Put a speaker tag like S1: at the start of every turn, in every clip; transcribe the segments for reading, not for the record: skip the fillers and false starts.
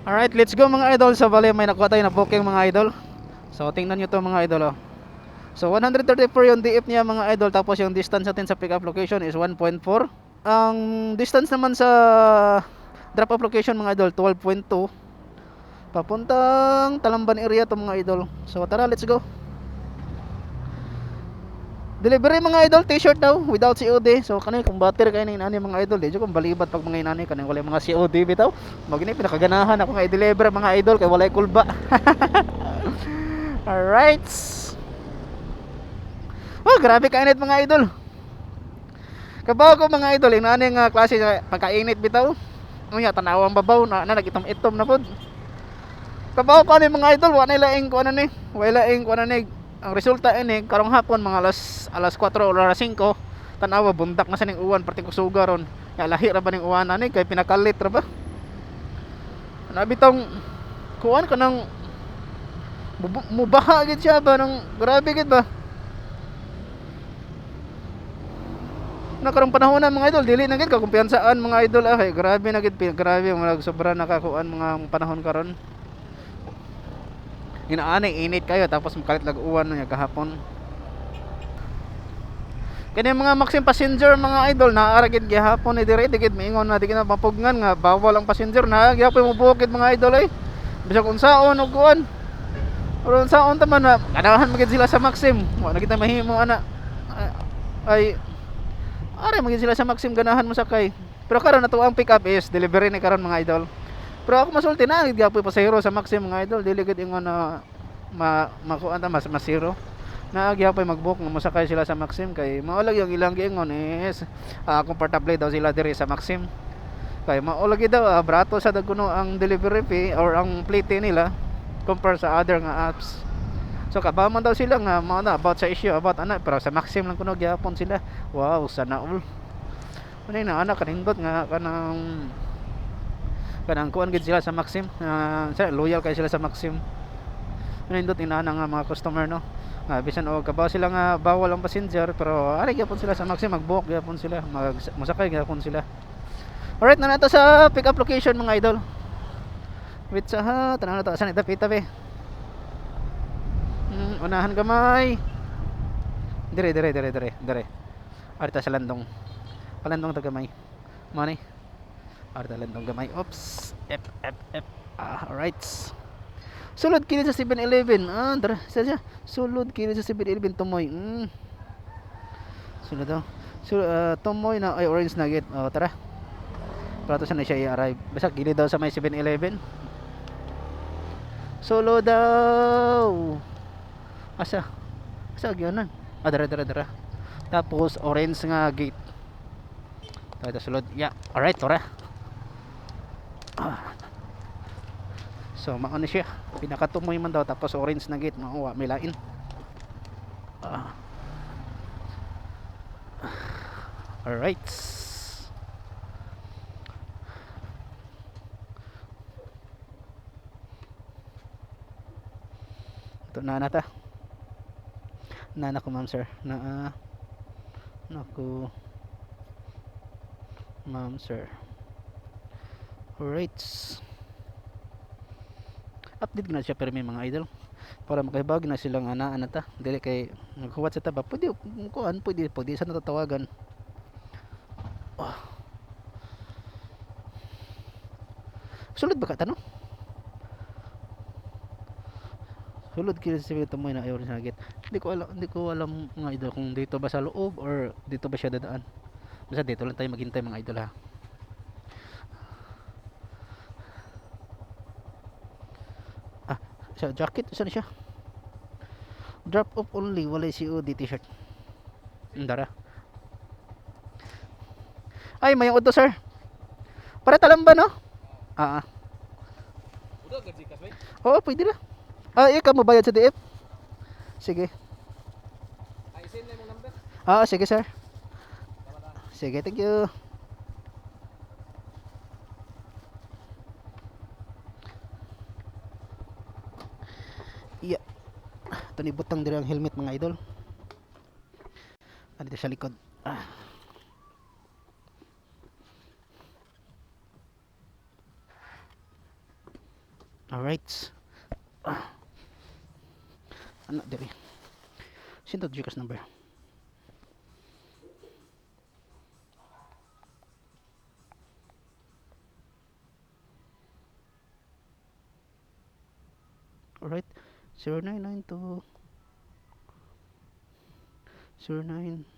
S1: Alright, let's go mga idol. So bali may nakuha tayo na booking mga idol. So tingnan nyo to mga idol oh. So 134 yung DF niya mga idol. Tapos yung distance natin sa pick up location is 1.4. Ang distance naman sa drop off location mga idol 12.2. Papuntang Talamban area to mga idol. So tara, let's go. Delivery mga idol, t-shirt daw without COD. So kanay kung battery kayo na inani mga idol, di kung balibat pag mga inani kanay wala mga COD bitaw. Magini pinakaganahan ako nga i-deliver mga idol kay walay kulba. Alright. Oh, grabe kainit mga idol. Kabaw ko mga idol, inani nga klase pagkainit bitaw. Unya tanawang babaw na nagitom-itom na pod. Kabaw ko ni mga idol, wala laing ko ano ni. Wala laing ko ano ni. Ang resulta ini karong hapon mga alas 4 o alas 5 tanawa bundak na sa ning uwan perti ko suga ron. Ya lahi ra ba ning uwan ani kay pinakalit ra ba. Nabitong kuan kanang mubaha gid siya ba nang grabe gid ba. Nakarong panahon na mga idol dili na gid ka kumpiyansaan mga idol ay grabe na gid grabe mga sobra nakakuan mga panahon karon. Inaanay init kayo tapos makalit lag uwan niya kahapon. Kani mga maximum passenger mga idol naara gid gihapon ni dire digid miingon na digid na mapugnan nga bawal ang passenger na gyapon mo bukid mga idol ay. Bisag unsaon og kuan. Or unsaon ta man na ganahan magid sila sa maxim. Wa na kita mahimo ana. Ay are magid sila sa maxim ganahan mo sakay. Pero karon nato ang pick up is delivery ni karon mga idol. Pero ako masulti na gid gyapon pasahero sa maxim mga idol dili gid ingon na makuan ta mas zero. Naagyapay mag-book nga mosakay sila sa Maxim kay maulag yung ilang giingon is comfortable daw sila diri sa Maxim. Kay maulag daw brato sa dagkuno ang delivery fee or ang plate nila compare sa other nga apps. So kabaman daw sila nga mao na about sa issue about ana pero sa Maxim lang kuno gyapon sila. Wow, sana all. Ano na ana kanindot nga kanang kuan gid sila sa Maxim. Loyal kay sila sa Maxim. Nindot inana nga mga customer no. Bisan og kabaw sila nga bawal ang passenger pero ari gyapon sila sa Maxim mag-book gyapon sila musakay gyapon sila. Alright na nato sa pick up location mga idol. Wait sa ha tanan na to asan itapi-tapi. Unahan gamay. Dire. Arita sa landong. Palandong ta gamay. Mo ni. Arita landong gamay. Oops. F. Alright. Sulod kini sa 7-Eleven. Dara, siya. Sulod kini sa 7-Eleven tumoy. Sulod daw. Tumoy na ay orange nugget. Tara. Prato sa na siya i-arrive. Basta gilid daw sa may 7-Eleven. Solo daw. Asa gyanan. Dara. Tapos orange nga gate. Tara sulod. Yeah. Alright, tara. So maano siya pinakatumoy man daw tapos orange na gate makuha may lain. Alright, ito na nata nana ko ma'am sir na naku ma'am sir. Alright, update na siya pero may mga idol para makahibag na silang ana ta dili kay naghuwat sa taba pwede kuan pwede sa natatawagan. Sulod ba ka tanong sulod kila sa mga tumoy na ayon sa gate hindi ko alam mga idol kung dito ba sa loob or dito ba siya dadaan basta dito lang tayo maghintay mga idol ha. Sa jacket saan siya drop off only walay COD t-shirt. Dara ay may auto sir para talamba no. Oo pwede na ikaw mo bayad sa DF sige send mo number sige sir sige thank you. Iya ito ni butang diri ang helmet mga idol dito sa likod. Alright. Ano diri? Sinto Gcash number. Alright. 0992 09.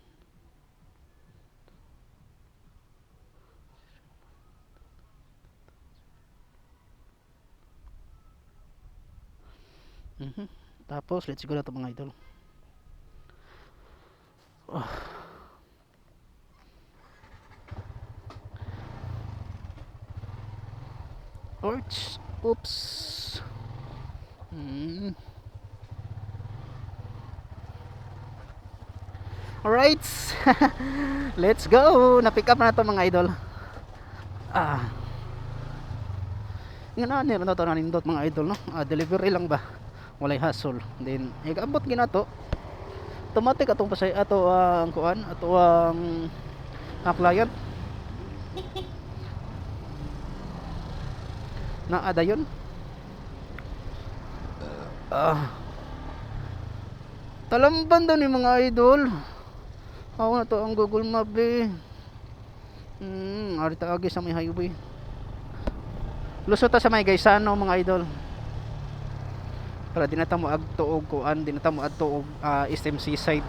S1: Tapos let's go na to mga idol. Orch. Oops. Alright. Let's go. Na-pick up na to mga idol. Nga na nila na to nanindot mga idol no. Delivery lang ba? Walay hassle. Then igaabot ginato. Automatic atong pasay ato ang kuan, ato ang client. Na adayon. Talamban daw ni mga idol. Ako na to ang Google Map eh. Arita agi sa may highway. Lusot ta sa may Gaisano mga idol. Para di na ta mo agtuog kuan, di na ta mo adto og SMC side.